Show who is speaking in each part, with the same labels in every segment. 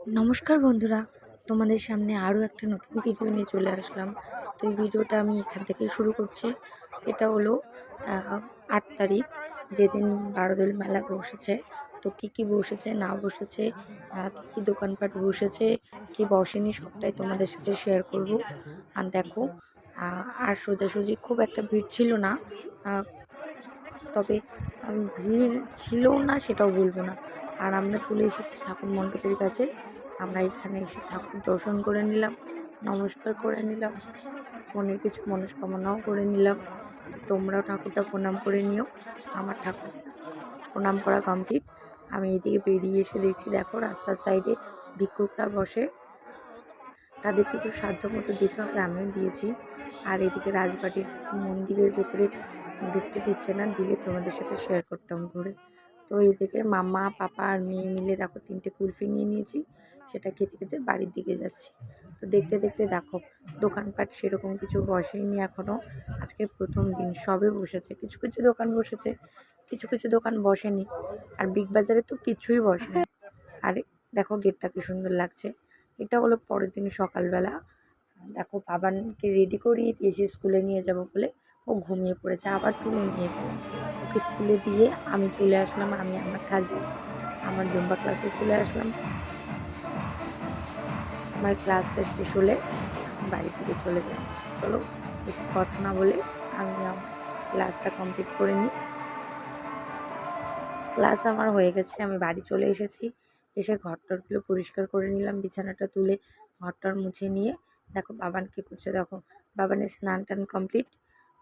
Speaker 1: নমস্কার বন্ধুরা, তোমাদের সামনে আরও একটা নতুন ভিডিও নিয়ে চলে আসলাম। তো এই ভিডিওটা আমি এখান থেকে শুরু করছি। এটা হলো ৮ তারিখ, যেদিন বারোদোল মেলা বসেছে। তো কী বসেছে না বসেছে, কী দোকানপাট বসেছে, কী বসেনি, সবটাই তোমাদের সাথে শেয়ার করব। আর দেখো, আর সোজাসুজি খুব একটা ভিড় ছিল না, তবে ভিড় ছিল না সেটাও বলবো না। আর আমরা চলে এসেছি ঠাকুর মণ্ডপের কাছে। আমরা এখানে এসে ঠাকুর দর্শন করে নিলাম, নমস্কার করে নিলাম, মনের কিছু মনস্কামনাও করে নিলাম। তোমরাও ঠাকুরটা প্রণাম করে নিও। আমার ঠাকুর প্রণাম করা কমপ্লিট। আমি এদিকে বেরিয়ে এসে দেখছি, দেখো রাস্তার সাইডে ভিক্ষুকরা বসে, তাদের কিছু সাধ্য মতো দিতে হবে, আমিও দিয়েছি। আর এদিকে রাজবাড়ির মন্দিরের ভেতরে ঢুকতে দিচ্ছে না, দিলে তোমাদের সাথে শেয়ার করতাম ঘুরে। তো এদিকে মামা পাপা আর মেয়ে মিলে দেখো 3টে কুলফি নিয়ে নিয়েছি, সেটা খেতে খেতে বাড়ির দিকে যাচ্ছি। তো দেখতে দেখতে দেখো দোকানপাট সেরকম কিছু বসেনি এখনও। আজকে প্রথম দিন, সবে বসেছে, কিছু কিছু দোকান বসেছে, কিছু কিছু দোকান বসেনি। আর বিগ বাজারে তো কিছুই বসেনি। আর দেখো গেটটা কি সুন্দর লাগছে। এটা হলো পরের দিন সকালবেলা। দেখো বাবানকে রেডি করিয়ে দিয়েছি স্কুলে নিয়ে যাব বলে, ও ঘুমিয়ে পড়েছে, আবার তুলে নিয়ে গেলাম ওকে স্কুলে দিয়ে। আমি চলে আসলাম, আমি আমার কাজে, আমার জুম্বা ক্লাসে চলে আসলাম। আমার ক্লাসটা শেষ হলে বাড়ি থেকে চলে যাই। চলো বেশি কথা না বলে আমি আমার ক্লাসটা কমপ্লিট করে নিই। ক্লাস আমার হয়ে গেছে, আমি বাড়ি চলে এসেছি। এসে ঘরটরগুলো পরিষ্কার করে নিলাম, বিছানাটা তুলে ঘরটর মুছে নিয়ে দেখো বাবান কী করছে। দেখো বাবানের স্নান টান কমপ্লিট।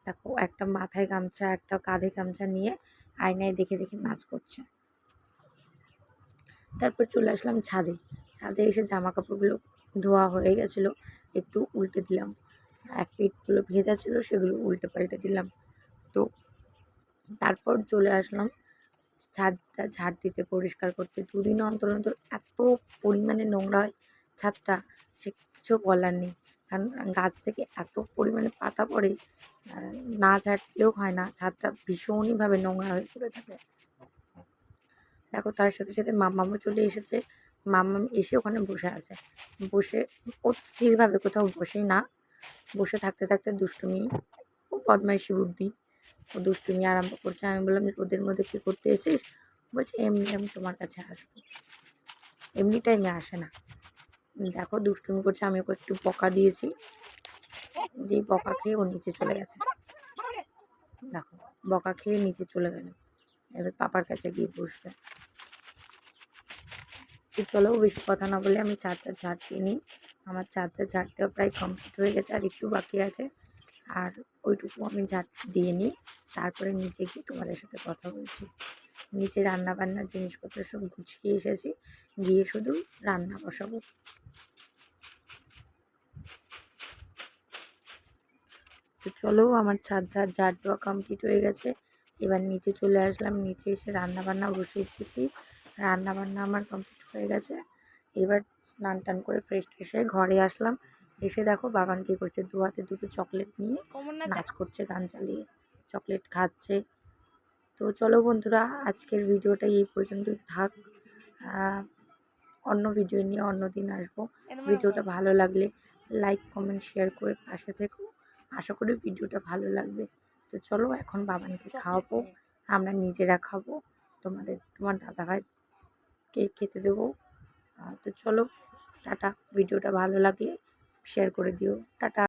Speaker 1: দেখো একটা মাথায় গামছা, একটা কাঁধে গামছা নিয়ে আয়নায় দেখে দেখে নাচ করছে। তারপর চলে আসলাম ছাদে। ছাদে এসে জামা কাপড়গুলো ধোয়া হয়ে গেছিলো, একটু উল্টে দিলাম। এক পিঠগুলো ভেজা ছিল, সেগুলো উল্টে পাল্টে দিলাম। তো তারপর চলে আসলাম ছাদটা ঝাড় দিতে, পরিষ্কার করতে। দুদিন অন্তর অন্তর এত পরিমাণে নোংরা হয় ছাদটা, সে কিছু বলার নেই। কারণ গাছ থেকে এত পরিমাণে পাতা পড়ে, না ঝাড়লেও হয় না, ছাদটা ভীষণইভাবে নোংরা হয়ে পড়ে থাকে। দেখো তার সাথে সাথে মাম্মামও চলে এসেছে। মাম্মাম এসে ওখানে বসে আছে, বসে ও স্থিরভাবে কোথাও বসেই না, বসে থাকতে থাকতে দুষ্টুমি ও বদমাইশি বুদ্ধি, ও দুষ্টুমি আরম্ভ করছে। আমি বললাম যে ওদের মধ্যে কী করতে এসেছিস? বলছে এমনি আমি তোমার কাছে আসবো, এমনি টাইমে আসে না। দেখো দুষ্টুমি করছে, আমি ওকে একটু বকা দিয়েছি, যেই বকা খেয়ে ও নিচে চলে গেছে। দেখো বকা খেয়ে নিচে চলে গেল, এবার পাপার কাছে গিয়ে বসবে। চলো বেশি কথা না বলে আমি চারটা ঝাড়তে নিই। আমার চারটা ঝাড়তেও প্রায় কমপ্লিট হয়ে গেছে, আর একটু বাকি আছে। আর ওইটুকু আমি ঝাড় দিয়ে নিই, তারপরে নিচে গিয়ে তোমাদের সাথে কথা বলছি। নিচে রান্না বান্নার জিনিসপত্র সব গুছিয়ে এসেছি, গিয়ে শুধু রান্না বসাবো। তো চলো আমার ছাদটা ঝাড় দেওয়া কমপ্লিট হয়ে গেছে। এবার নিচে চলে আসলাম, নিচে এসে রান্না বান্না বসিয়ে দিয়েছি। রান্না বান্না আমার কমপ্লিট হয়ে গেছে। এবার স্নান টান করে ফ্রেশ ট্রেশ হয়ে ঘরে আসলাম। এসে দেখো বাবান কী করছে, দু হাতে দুটো চকলেট নিয়ে নাচ করছে, গান চালিয়ে চকলেট খাচ্ছে। তো চলো বন্ধুরা, আজকের ভিডিওটা এই পর্যন্তই থাক। অন্য ভিডিও নিয়ে অন্য দিন আসবো। ভিডিওটা ভালো লাগলে লাইক কমেন্ট শেয়ার করে পাশে থেকো। আশা করি ভিডিওটা ভালো লাগবে। তো চলো এখন বাবানকে খাওয়াবো, আমরা নিজেরা খাবো, তোমার দাদাভাইকে খেতে দেবো। তো চলো টাটা। ভিডিওটা ভালো লাগলে শেয়ার করে দিও। টাটা।